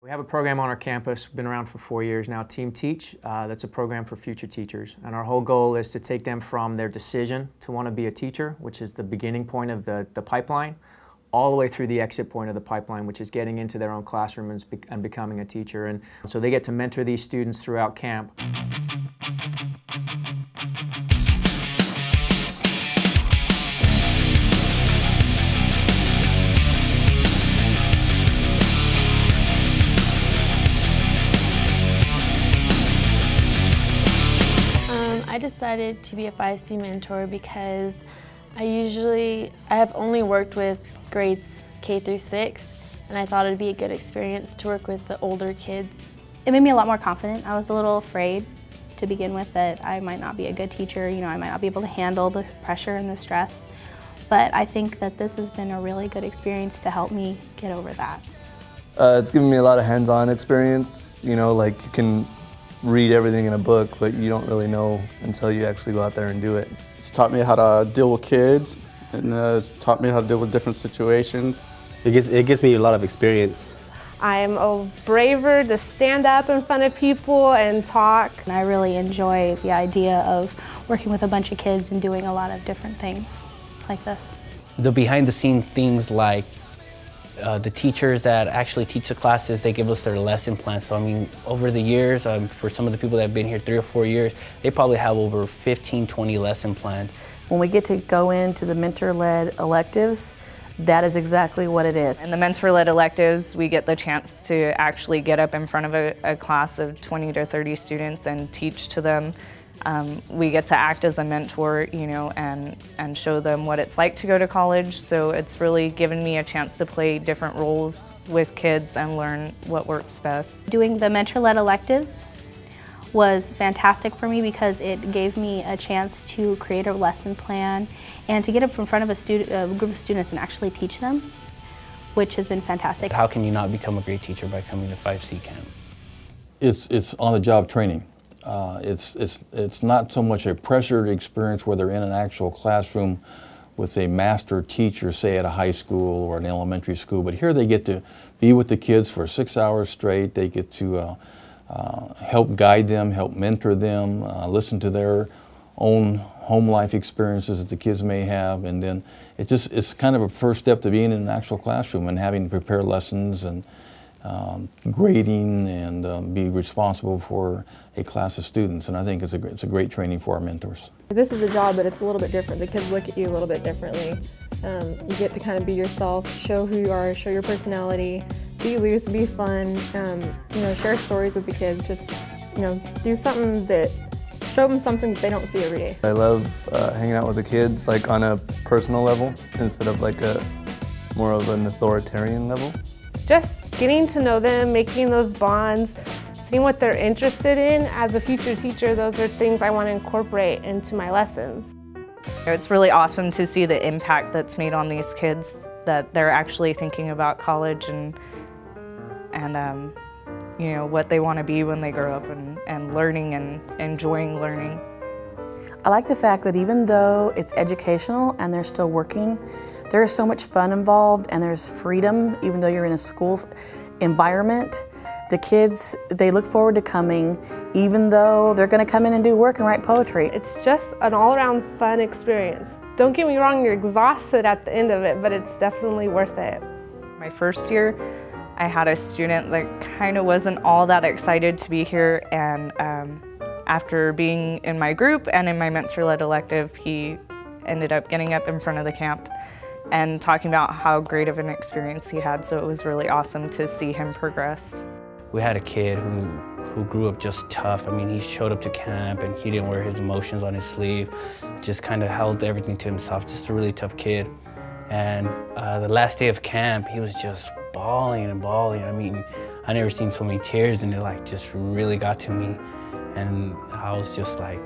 We have a program on our campus, been around for 4 years now, Team Teach. That's a program for future teachers. And our whole goal is to take them from their decision to want to be a teacher, which is the beginning point of the pipeline, all the way through the exit point of the pipeline, which is getting into their own classroom and becoming a teacher. And so they get to mentor these students throughout camp. I decided to be a 5C mentor because I have only worked with grades K through 6, and I thought it'd be a good experience to work with the older kids. It made me a lot more confident. I was a little afraid to begin with that I might not be a good teacher, I might not be able to handle the pressure and the stress. But I think that this has been a really good experience to help me get over that. It's given me a lot of hands-on experience, like you can read everything in a book, but you don't really know until you actually go out there and do it. It's taught me how to deal with kids, and it's taught me how to deal with different situations. It gives me a lot of experience. I'm braver to stand up in front of people and talk. And I really enjoy the idea of working with a bunch of kids and doing a lot of different things like this. The behind-the-scenes things like the teachers that actually teach the classes, they give us their lesson plans. So I mean, over the years, for some of the people that have been here 3 or 4 years, they probably have over 15, 20 lesson plans. When we get to go into the mentor-led electives, that is exactly what it is. In the mentor-led electives, we get the chance to actually get up in front of a class of 20 to 30 students and teach to them. We get to act as a mentor, and show them what it's like to go to college. So it's really given me a chance to play different roles with kids and learn what works best. Doing the mentor-led electives was fantastic for me because it gave me a chance to create a lesson plan and to get up in front of a group of students and actually teach them, which has been fantastic. How can you not become a great teacher by coming to 5C camp? It's on-the-job training. It's not so much a pressured experience where they're in an actual classroom with a master teacher, say at a high school or an elementary school, but here they get to be with the kids for 6 hours straight. They get to help guide them, help mentor them, listen to their own home life experiences that the kids may have, and then it's kind of a first step to being in an actual classroom and having to prepare lessons and grading and be responsible for a class of students, and I think it's a great training for our mentors. This is a job, but it's a little bit different. The kids look at you a little bit differently. You get to kind of be yourself, show who you are, show your personality, be loose, be fun, share stories with the kids, just, do something show them something that they don't see every day. I love hanging out with the kids, like on a personal level, instead of like more of an authoritarian level. Just getting to know them, making those bonds, seeing what they're interested in. As a future teacher, those are things I want to incorporate into my lessons. It's really awesome to see the impact that's made on these kids, that they're actually thinking about college and what they want to be when they grow up, and learning and enjoying learning. I like the fact that even though it's educational and they're still working, there is so much fun involved and there's freedom, even though you're in a school environment. The kids, they look forward to coming, even though they're going to come in and do work and write poetry. It's just an all-around fun experience. Don't get me wrong, you're exhausted at the end of it, but it's definitely worth it. My first year, I had a student that kind of wasn't all that excited to be here, and after being in my group and in my mentor-led elective, he ended up getting up in front of the camp and talking about how great of an experience he had, so it was really awesome to see him progress. We had a kid who grew up just tough. I mean, he showed up to camp and he didn't wear his emotions on his sleeve, just kind of held everything to himself, just a really tough kid. And the last day of camp, he was just bawling and bawling. I mean, I never seen so many tears, and it just really got to me. And I was like,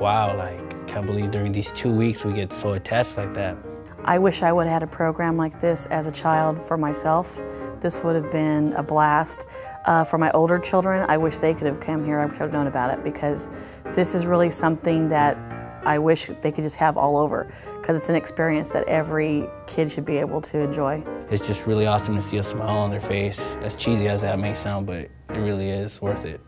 wow, I can't believe during these 2 weeks we get so attached like that. I wish I would have had a program like this as a child for myself. This would have been a blast. For my older children, I wish they could have come here. I wish I would have known about it, because this is really something that I wish they could just have all over, because it's an experience that every kid should be able to enjoy. it's just really awesome to see a smile on their face. As cheesy as that may sound, but it really is worth it.